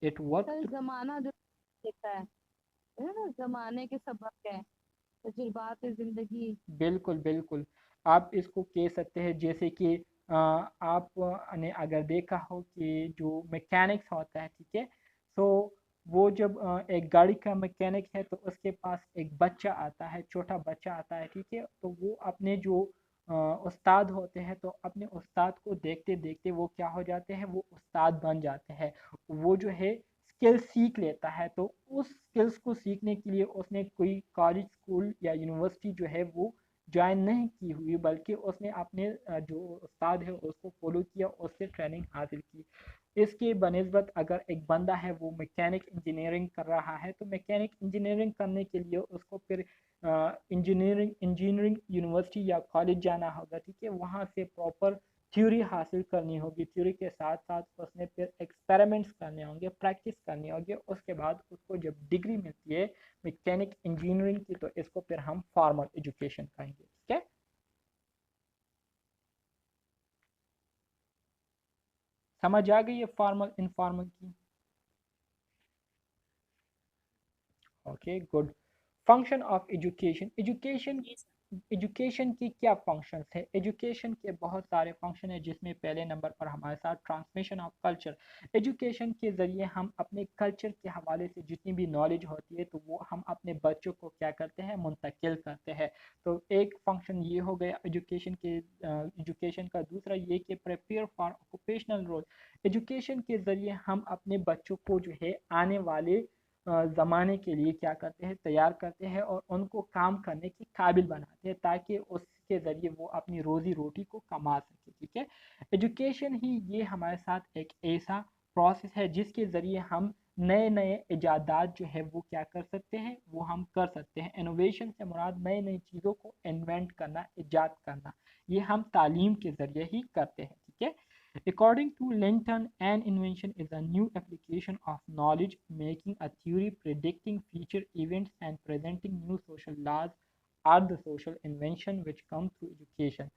It work. سر زمانہ جو دیتا ہے نا، زمانے کے سبق ہے، تجربات زندگی. بالکل بالکل، آپ اس کو کہہ سکتے ہیں جیسے کہ آپ نے اگر دیکھا ہو کہ جو میکینکس ہوتا ہے، ٹھیک ہے، تو وہ جب ایک گاڑی کا میکینک ہے تو اس کے پاس ایک بچہ آتا ہے، چھوٹا بچہ آتا ہے. ٹھیک ہے، تو وہ اپنے جو استاد ہوتے ہیں تو اپنے استاد کو دیکھتے دیکھتے وہ کیا ہو جاتے ہیں، وہ استاد بن جاتے ہیں. وہ جو ہے اسکل سیکھ لیتا ہے، تو اس اسکلس کو سیکھنے کے لیے اس نے کوئی کالج، اسکول یا یونیورسٹی جو ہے وہ جوائن نہیں کی ہوئی، بلکہ اس نے اپنے جو استاد ہے اس کو فالو کیا، اس سے ٹریننگ حاصل کی. اس کے بنسبت اگر ایک بندہ ہے وہ میکینک انجینئرنگ کر رہا ہے، تو میکینک انجینئرنگ کرنے کے لیے اس کو پھر انجینئرنگ یونیورسٹی یا کالج جانا ہوگا. ٹھیک ہے، وہاں سے پراپر تھیوری حاصل کرنی ہوگی. تھیوری کے ساتھ ساتھ اس نے پھر ایکسپیریمنٹس کرنے ہوں گے، پریکٹس کرنی ہوگی. اس کے بعد اس کو جب ڈگری ملتی ہے میکینک انجینئرنگ کی، تو اس کو پھر ہم فارمل ایجوکیشن کہیں گے. ٹھیک ہے، سمجھ آ گئی ہے فارمل انفارمل کی؟ Okay good. Function of education. Education کی کیا فنکشنز ہے؟ ایجوکیشن کے بہت سارے فنکشن ہیں، جس میں پہلے نمبر پر ہمارے ساتھ ٹرانسمیشن آف کلچر. ایجوکیشن کے ذریعے ہم اپنے کلچر کے حوالے سے جتنی بھی نالج ہوتی ہے تو وہ ہم اپنے بچوں کو کیا کرتے ہیں؟ منتقل کرتے ہیں. تو ایک فنکشن یہ ہو گیا ایجوکیشن کا. دوسرا یہ کہ prepare for occupational role. Education کے ذریعے ہم اپنے بچوں کو جو ہے آنے والے زمانے کے لیے کیا کرتے ہیں؟ تیار کرتے ہیں اور ان کو کام کرنے کی قابل بناتے ہیں، تاکہ اس کے ذریعے وہ اپنی روزی روٹی کو کما سکے. ٹھیک ہے، ایجوکیشن ہی یہ ہمارے ساتھ ایک ایسا پروسیس ہے جس کے ذریعے ہم نئے نئے ایجادات جو ہے وہ کیا کر سکتے ہیں؟ وہ ہم کر سکتے ہیں. انوویشن سے مراد نئی نئی چیزوں کو انوینٹ کرنا، ایجاد کرنا. یہ ہم تعلیم کے ذریعے ہی کرتے ہیں. ٹھیک ہے. According to Linton, an invention is a new application of knowledge, making a theory, predicting future events, and presenting new social laws are the social invention which come through education.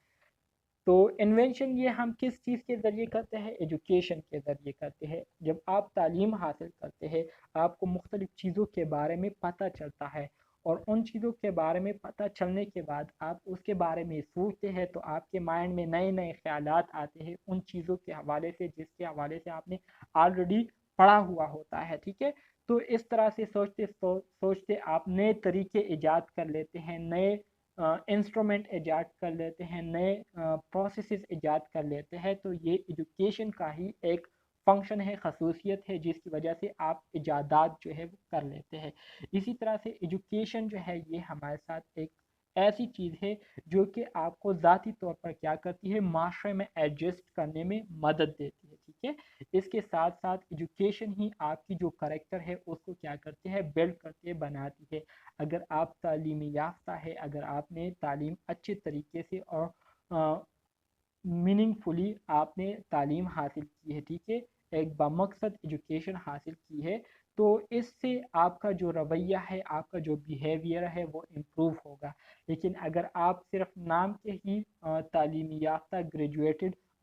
تو انوینشن یہ ہم کس چیز کے ذریعے کرتے ہیں؟ Education کے ذریعے کرتے ہیں. جب آپ تعلیم حاصل کرتے ہیں، آپ کو مختلف چیزوں کے بارے میں پتہ چلتا ہے، اور ان چیزوں کے بارے میں پتہ چلنے کے بعد آپ اس کے بارے میں سوچتے ہیں، تو آپ کے مائنڈ میں نئے نئے خیالات آتے ہیں ان چیزوں کے حوالے سے جس کے حوالے سے آپ نے آلریڈی پڑھا ہوا ہوتا ہے. ٹھیک ہے، تو اس طرح سے سوچتے آپ نئے طریقے ایجاد کر لیتے ہیں، نئے انسٹرومنٹ ایجاد کر لیتے ہیں، نئے پروسیسز ایجاد کر لیتے ہیں. تو یہ ایجوکیشن کا ہی ایک فنکشن ہے، خصوصیت ہے، جس کی وجہ سے آپ ایجادات جو ہے وہ کر لیتے ہیں. اسی طرح سے ایجوکیشن جو ہے یہ ہمارے ساتھ ایک ایسی چیز ہے جو کہ آپ کو ذاتی طور پر کیا کرتی ہے؟ معاشرے میں ایڈجسٹ کرنے میں مدد دیتی ہے. ٹھیک ہے، اس کے ساتھ ساتھ ایجوکیشن ہی آپ کی جو کریکٹر ہے اس کو کیا کرتے ہیں؟ بلڈ کرتے بناتی ہے. اگر آپ تعلیمی یافتہ ہے، اگر آپ نے تعلیم اچھے طریقے سے اور میننگ فلی آپ نے تعلیم حاصل کی ہے، ٹھیک ہے، ایک بمقصد ایجوکیشن حاصل کی ہے، تو اس سے آپ کا جو رویہ ہے، آپ کا جو بیہیویئر ہے وہ امپروو ہوگا. لیکن اگر آپ صرف نام کے ہی تعلیمی یافتہ graduated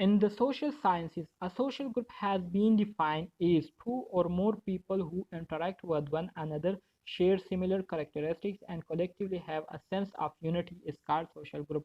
in the social sciences, a social group has been defined as two or more people who interact with one another, share similar characteristics, and collectively have a sense of unity is called social group.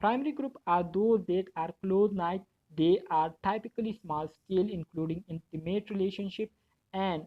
Primary group are those that are close knit. They are typically small scale, including intimate relationship and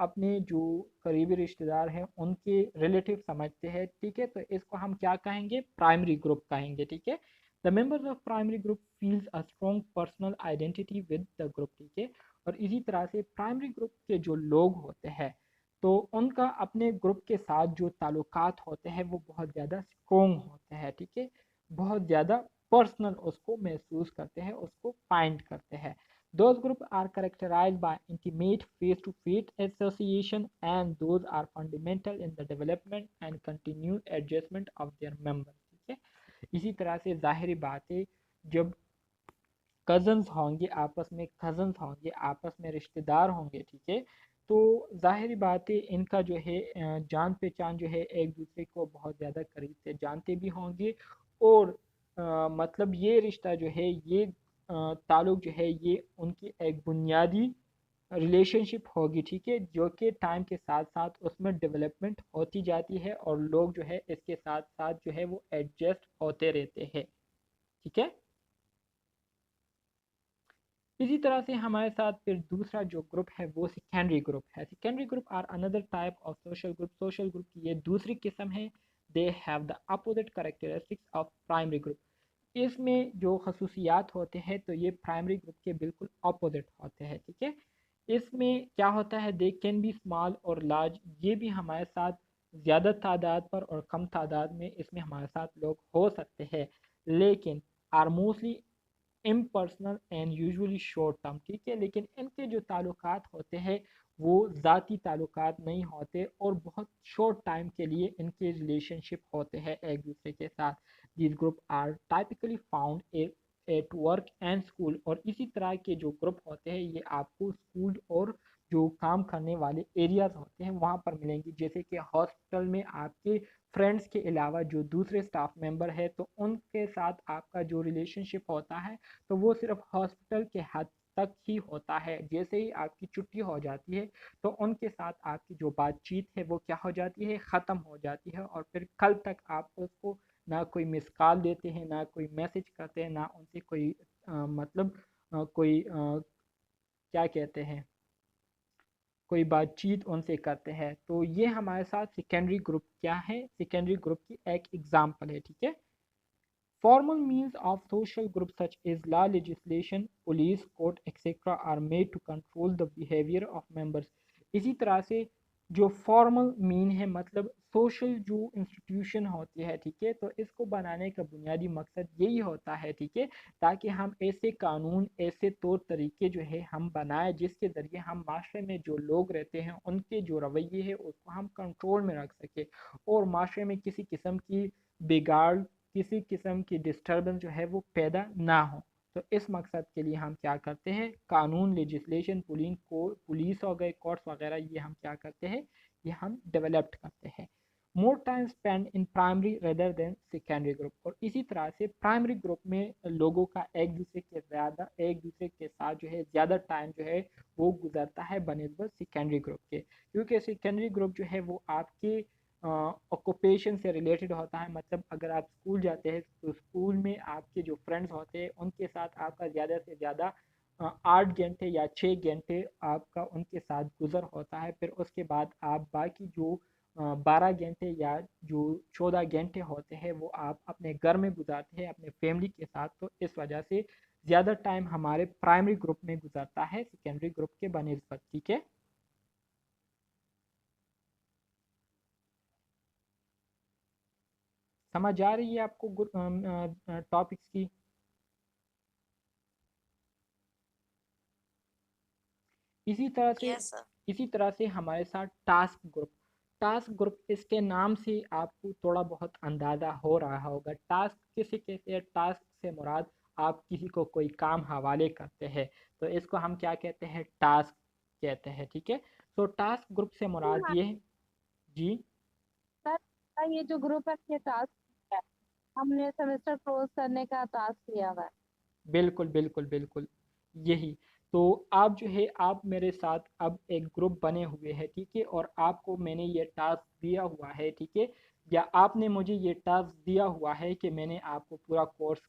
اپنے جو قریبی رشتہ دار ہیں ان کے relative سمجھتے ہیں، ٹھیک ہے، تو اس کو ہم کیا کہیں گے؟ پرائمری گروپ کہیں گے، ٹھیک ہے. The members of primary group feels a strong personal identity with the group, ٹھیک ہے. اور اسی طرح سے پرائمری گروپ کے جو لوگ ہوتے ہیں تو ان کا اپنے گروپ کے ساتھ جو تعلقات ہوتے ہیں وہ بہت زیادہ اسٹرانگ ہوتے ہیں، ٹھیک ہے، بہت زیادہ پرسنل اس کو محسوس کرتے ہیں، اس کو فائنڈ کرتے ہیں. Those groups are characterized by intimate face-to-face association, and those are fundamental in the development and continued adjustment of their members. ٹھیک ہے. اسی طرح سے ظاہری بات ہے جب کزنز ہوں گے آپس میں رشتہ دار ہوں گے، ٹھیک ہے، تو ظاہری بات ہے ان کا جو ہے جان پہچان جو ہے ایک دوسرے کو بہت زیادہ قریب سے جانتے بھی ہوں گے، اور مطلب یہ رشتہ جو ہے یہ تعلق جو ہے یہ ان کی ایک بنیادی ریلیشن شپ ہوگی، ٹھیک ہے، جو کہ ٹائم کے ساتھ ساتھ اس میں ڈیولپمنٹ ہوتی جاتی ہے اور لوگ جو ہے اس کے ساتھ ساتھ جو ہے وہ ایڈجسٹ ہوتے رہتے ہیں، ٹھیک ہے. اسی طرح سے ہمارے ساتھ پھر دوسرا جو گروپ ہے وہ سیکنڈری گروپ ہے. Secondary group are another type of social group. Social group کی یہ دوسری قسم ہے. They have the opposite characteristics of primary group. اس میں جو خصوصیات ہوتے ہیں تو یہ پرائمری گروپ کے بالکل اپوزٹ ہوتے ہیں، ٹھیک ہے. اس میں کیا ہوتا ہے؟ دے کین بی اسمال اور لارج. یہ بھی ہمارے ساتھ زیادہ تعداد پر اور کم تعداد میں اس میں ہمارے ساتھ لوگ ہو سکتے ہیں، لیکن are mostly impersonal and usually short term, ٹھیک ہے. لیکن ان کے جو تعلقات ہوتے ہیں وہ ذاتی تعلقات نہیں ہوتے اور بہت شارٹ ٹائم کے لیے ان کے ریلیشن شپ ہوتے ہیں ایک دوسرے کے ساتھ. These group are typically found at work and school. اور اسی طرح کے جو گروپ ہوتے ہیں یہ آپ کو اسکول اور جو کام کرنے والے ایریاز ہوتے ہیں وہاں پر ملیں گی. جیسے کہ ہاسپٹل میں آپ کے فرینڈس کے علاوہ جو دوسرے سٹاف ممبر ہے تو ان کے ساتھ آپ کا جو ریلیشن شپ ہوتا ہے تو وہ صرف ہاسپٹل کے حد تک ہی ہوتا ہے. جیسے ہی آپ کی چھٹی ہو جاتی ہے تو ان کے ساتھ آپ کی جو بات چیت ہے وہ کیا ہو جاتی ہے؟ ختم ہو جاتی ہے، اور پھر کل تک آپ اس کو نہ کوئی مس کال دیتے ہیں، نہ کوئی میسج کرتے ہیں، نہ ان سے کوئی مطلب کوئی کیا کہتے ہیں کوئی بات چیت ان سے کرتے ہیں. تو یہ ہمارے ساتھ سیکنڈری گروپ کیا ہے؟ سیکنڈری گروپ کی ایک ایگزامپل ہے، ٹھیک ہے. Formal means of social groups such as law, legislation, police, court, etc. are made to control the behavior of members. اسی طرح سے جو فارمل مین ہے مطلب سوشل جو انسٹیٹیوشن ہوتی ہے، ٹھیک ہے، تو اس کو بنانے کا بنیادی مقصد یہی ہوتا ہے، ٹھیک ہے، تاکہ ہم ایسے قانون ایسے طور طریقے جو ہے ہم بنائیں جس کے ذریعے ہم معاشرے میں جو لوگ رہتے ہیں ان کے جو رویے ہے اس کو ہم کنٹرول میں رکھ سکیں اور معاشرے میں کسی قسم کی بگاڑ کسی قسم کی ڈسٹربنس جو ہے وہ پیدا نہ ہو. تو اس مقصد کے لیے ہم کیا کرتے ہیں؟ قانون، لیجسلیشن، پولیس ہو گئے، کورٹس وغیرہ، یہ ہم کیا کرتے ہیں؟ یہ ہم ڈیولپڈ کرتے ہیں. More time spend in primary rather than secondary group. اور اسی طرح سے پرائمری گروپ میں لوگوں کا ایک دوسرے کے ساتھ جو ہے زیادہ ٹائم جو ہے وہ گزرتا ہے بنسبت سیکنڈری گروپ کے، کیونکہ سیکنڈری گروپ جو ہے وہ آپ کے آکوپیشن سے ریلیٹڈ ہوتا ہے. مطلب اگر آپ اسکول جاتے ہیں تو اسکول میں آپ کے جو فرینڈز ہوتے ہیں ان کے ساتھ آپ کا زیادہ سے زیادہ 8 گھنٹے یا 6 گھنٹے آپ کا ان کے ساتھ گزر ہوتا ہے. پھر اس کے بعد آپ باقی جو 12 گھنٹے یا جو 14 گھنٹے ہوتے ہیں وہ آپ اپنے گھر میں گزارتے ہیں اپنے فیملی کے ساتھ. تو اس وجہ سے زیادہ ٹائم ہمارے پرائمری گروپ میں گزرتا ہے سیکنڈری گروپ کے بنسبت، ٹھیک ہے. سمجھ آ رہی ہے آپ کو ٹاپکس کی؟ اسی طرح سے ہمارے ساتھ ٹاسک گروپ اس کے نام سے آپ کو تھوڑا بہت اندازہ ہو رہا ہوگا. ٹاسک کسے کہتے ہیں؟ ٹاسک سے مراد آپ کسی کو کوئی کام حوالے کرتے ہیں تو اس کو ہم کیا کہتے ہیں؟ ٹاسک کہتے ہیں، ٹھیک ہے. تو ٹاسک گروپ سے مراد یہ ہے. جی سر، یہ جو گروپ ہے یہ ٹاسک ہے، ہم نے سیمسٹر کلوز کرنے کا ٹاسک لیا ہوا ہے. بالکل بالکل بالکل یہی. تو آپ جو ہے آپ میرے ساتھ اب ایک گروپ بنے ہوئے ہیں، ٹھیک ہے، اور آپ کو میں نے یہ ٹاسک دیا ہوا ہے، ٹھیک ہے، یا آپ نے مجھے یہ ٹاسک دیا ہوا ہے کہ میں نے آپ کو پورا کورس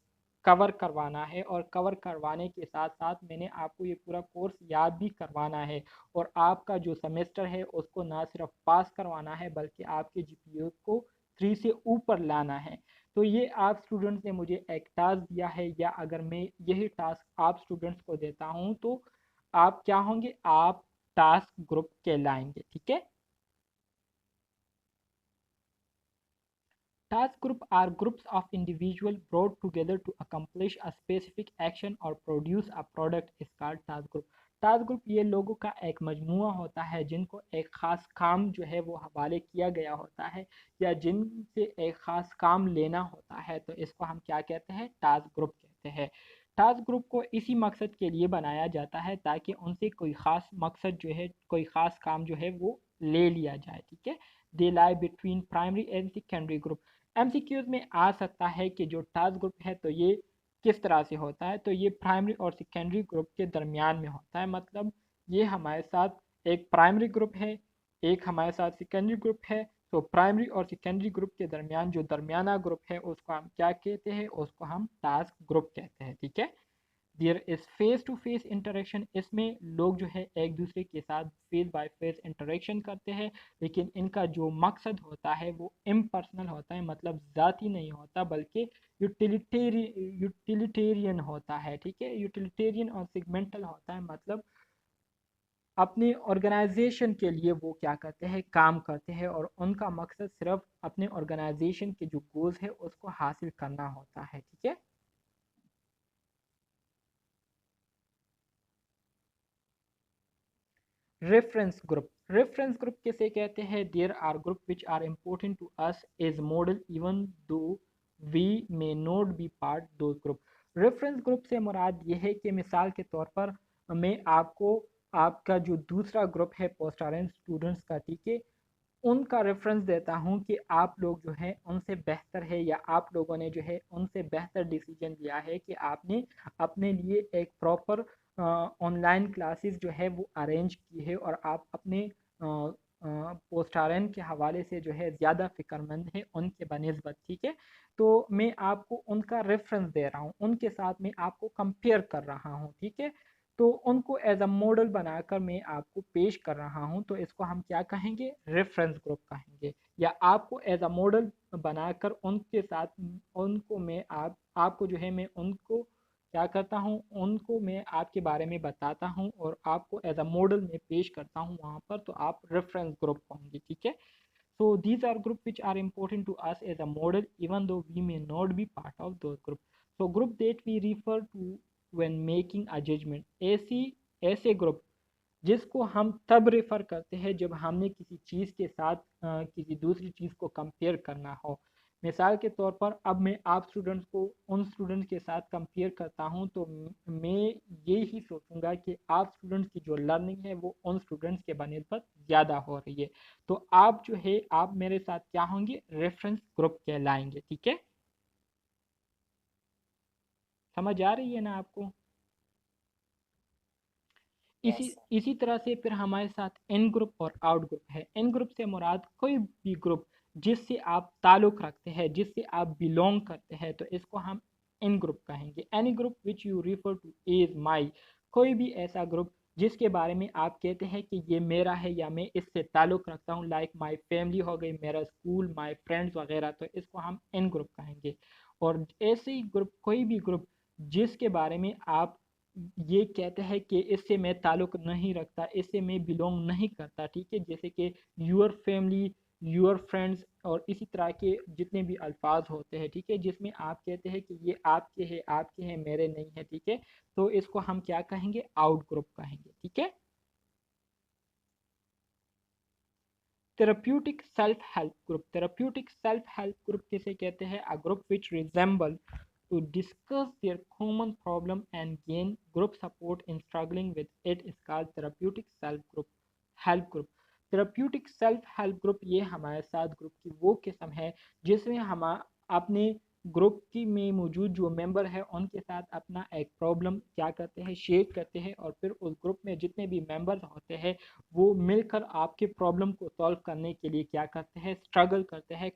کور کروانا ہے، اور کور کروانے کے ساتھ ساتھ میں نے آپ کو یہ پورا کورس یاد بھی کروانا ہے، اور آپ کا جو سیمسٹر ہے اس کو نہ صرف پاس کروانا ہے بلکہ آپ کے جی پی یو کو 3 سے اوپر لانا ہے۔ تو یہ آپ اسٹوڈنٹس نے مجھے ایک ٹاسک دیا ہے، یا اگر میں یہی ٹاسک آپ اسٹوڈنٹس کو دیتا ہوں تو آپ کیا ہوں گے، آپ ٹاسک گروپ کہلائیں گے، ٹھیک ہے۔ Task group are groups of individuals brought together to accomplish a specific action or produce a product is called task group. Task group یہ لوگوں کا ایک مجموعہ ہوتا ہے جن کو ایک خاص کام جو ہے وہ حوالے کیا گیا ہوتا ہے، یا جن سے ایک خاص کام لینا ہوتا ہے، تو اس کو ہم کیا کہتے ہیں، ٹاسک گروپ کہتے ہیں۔ ٹاسک گروپ کو اسی مقصد کے لیے بنایا جاتا ہے تاکہ ان سے کوئی خاص مقصد جو ہے، کوئی خاص کام جو ہے وہ لے لیا جائے، ٹھیک ہے۔ They lie between primary and secondary group. M C Qs میں آ سکتا ہے کہ جو ٹاسک گروپ ہے تو یہ کس طرح سے ہوتا ہے، تو یہ پرائمری اور سیکنڈری گروپ کے درمیان میں ہوتا ہے، مطلب یہ ہمارے ساتھ ایک پرائمری گروپ ہے، ایک ہمارے ساتھ سیکنڈری گروپ ہے، تو پرائمری اور سیکنڈری گروپ کے درمیان جو درمیانہ گروپ ہے اس کو ہم کیا کہتے ہیں، اس کو ہم ٹاسک گروپ کہتے ہیں، ٹھیک ہے۔ دیر is face to face interaction, اس میں لوگ جو ہے ایک دوسرے کے ساتھ فیس بائی فیس انٹریکشن کرتے ہیں، لیکن ان کا جو مقصد ہوتا ہے وہ امپرسنل ہوتا ہے، مطلب ذاتی نہیں ہوتا بلکہ یوٹیلیٹیرین ہوتا ہے، ٹھیک ہے۔ یوٹیلیٹیرین اور سیگمنٹل ہوتا ہے، مطلب اپنے آرگنائزیشن کے لیے وہ کیا کرتے ہیں، کام کرتے ہیں، اور ان کا مقصد صرف اپنے آرگنائزیشن کے جو گولز ہے اس کو حاصل کرنا ہوتا ہے، ٹھیک ہے۔ ریفرنس گروپ، ریفرنس گروپ کسے کہتے ہیں، there are group which are important to us as model even though we may not be part those group۔ Reference group سے مراد یہ ہے کہ مثال کے طور پر میں آپ کو آپ کا جو دوسرا گروپ ہے پوسٹ آرین اسٹوڈنٹس کا، ٹھیک ہے، ان کا ریفرنس دیتا ہوں کہ آپ لوگ جو ہے ان سے بہتر ہے، یا آپ لوگوں نے جو ہے ان سے بہتر ڈیسیجن لیا ہے کہ آپ نے اپنے لیے ایک پراپر آن لائن کلاسز جو ہے وہ ارینج کی ہے، اور آپ اپنے پوسٹ آرین کے حوالے سے جو ہے زیادہ فکر مند ہے ان کے بنسبت، ٹھیک ہے۔ تو میں آپ کو ان کا ریفرنس دے رہا ہوں، ان کے ساتھ میں آپ کو کمپیئر کر رہا ہوں، ٹھیک ہے۔ تو ان کو ایز اے ماڈل بنا کر میں آپ کو پیش کر رہا ہوں، تو اس کو ہم کیا کہیں گے، ریفرنس گروپ کہیں گے، یا آپ کو ایز اے ماڈل بنا کر ان کے ساتھ ان کو میں آپ کو جو ہے میں ان کو کیا کرتا ہوں، ان کو میں آپ کے بارے میں بتاتا ہوں اور آپ کو ایز اے ماڈل میں پیش کرتا ہوں وہاں پر، تو آپ ریفرنس گروپ ہوں گے، ٹھیک ہے۔ So these are groups which are important to us as a model even though we may not be part of those groups. So group that we refer to when making a judgment، ایسے group جس کو ہم تب refer کرتے ہیں جب ہم نے کسی چیز کے ساتھ کسی دوسری چیز کو کمپیئر کرنا ہو۔ مثال کے طور پر اب میں آپ اسٹوڈنٹس کو ان اسٹوڈنٹس کے ساتھ کمپیئر کرتا ہوں تو میں یہی سوچوں گا کہ آپ اسٹوڈنٹس کی جو لرننگ ہے وہ ان اسٹوڈنٹس کے بنسبت زیادہ ہو رہی ہے، تو آپ جو ہے آپ میرے ساتھ کیا ہوں گے، ریفرنس گروپ کہلائیں گے، ٹھیک ہے۔ سمجھ آ رہی ہے نا آپ کو؟ اسی طرح سے پھر ہمارے ساتھ ان گروپ اور آؤٹ گروپ ہے۔ ان گروپ سے مراد کوئی بھی گروپ جس سے آپ تعلق رکھتے ہیں، جس سے آپ بیلونگ کرتے ہیں، تو اس کو ہم ان گروپ کہیں گے۔ Any group which you refer to as my, کوئی بھی ایسا گروپ جس کے بارے میں آپ کہتے ہیں کہ یہ میرا ہے یا میں اس سے تعلق رکھتا ہوں، لائک مائی فیملی ہو گئی، میرا اسکول، مائی فرینڈز وغیرہ، تو اس کو ہم ان گروپ کہیں گے۔ اور ایسے ہی گروپ، کوئی بھی گروپ جس کے بارے میں آپ یہ کہتے ہیں کہ اس سے میں تعلق نہیں رکھتا، اس سے میں بیلونگ نہیں کرتا، ٹھیک ہے، جیسے کہ یور فیملی، یور فرینڈز، اور اسی طرح کے جتنے بھی الفاظ ہوتے ہیں، ٹھیک ہے، جس میں آپ کہتے ہیں کہ یہ آپ کے ہیں، آپ کے ہیں، میرے نہیں ہے، ٹھیک ہے، تو اس کو ہم کیا کہیں گے، آؤٹ گروپ کہیں گے، ٹھیک ہے۔ Therapeutic self help group, therapeutic self help group کسے کہتے ہیں، a group which resemble to discuss their common problem and gain group support in struggling with it is called therapeutic self group help group۔ therapeutic self help group یہ ہمارے ساتھ group کی وہ قسم ہے جس میں ہم اپنے گروپ کی میں موجود جو ممبر ہے ان کے ساتھ اپنا ایک پرابلم کیا کرتے ہیں، شیئر کرتے ہیں، اور پھر اس گروپ میں جتنے بھی ممبرز ہوتے ہیں وہ مل کر آپ کے پرابلم کو سولو کرنے کے لیے کیا کرتے ہیں، اسٹرگل کرتے ہیں،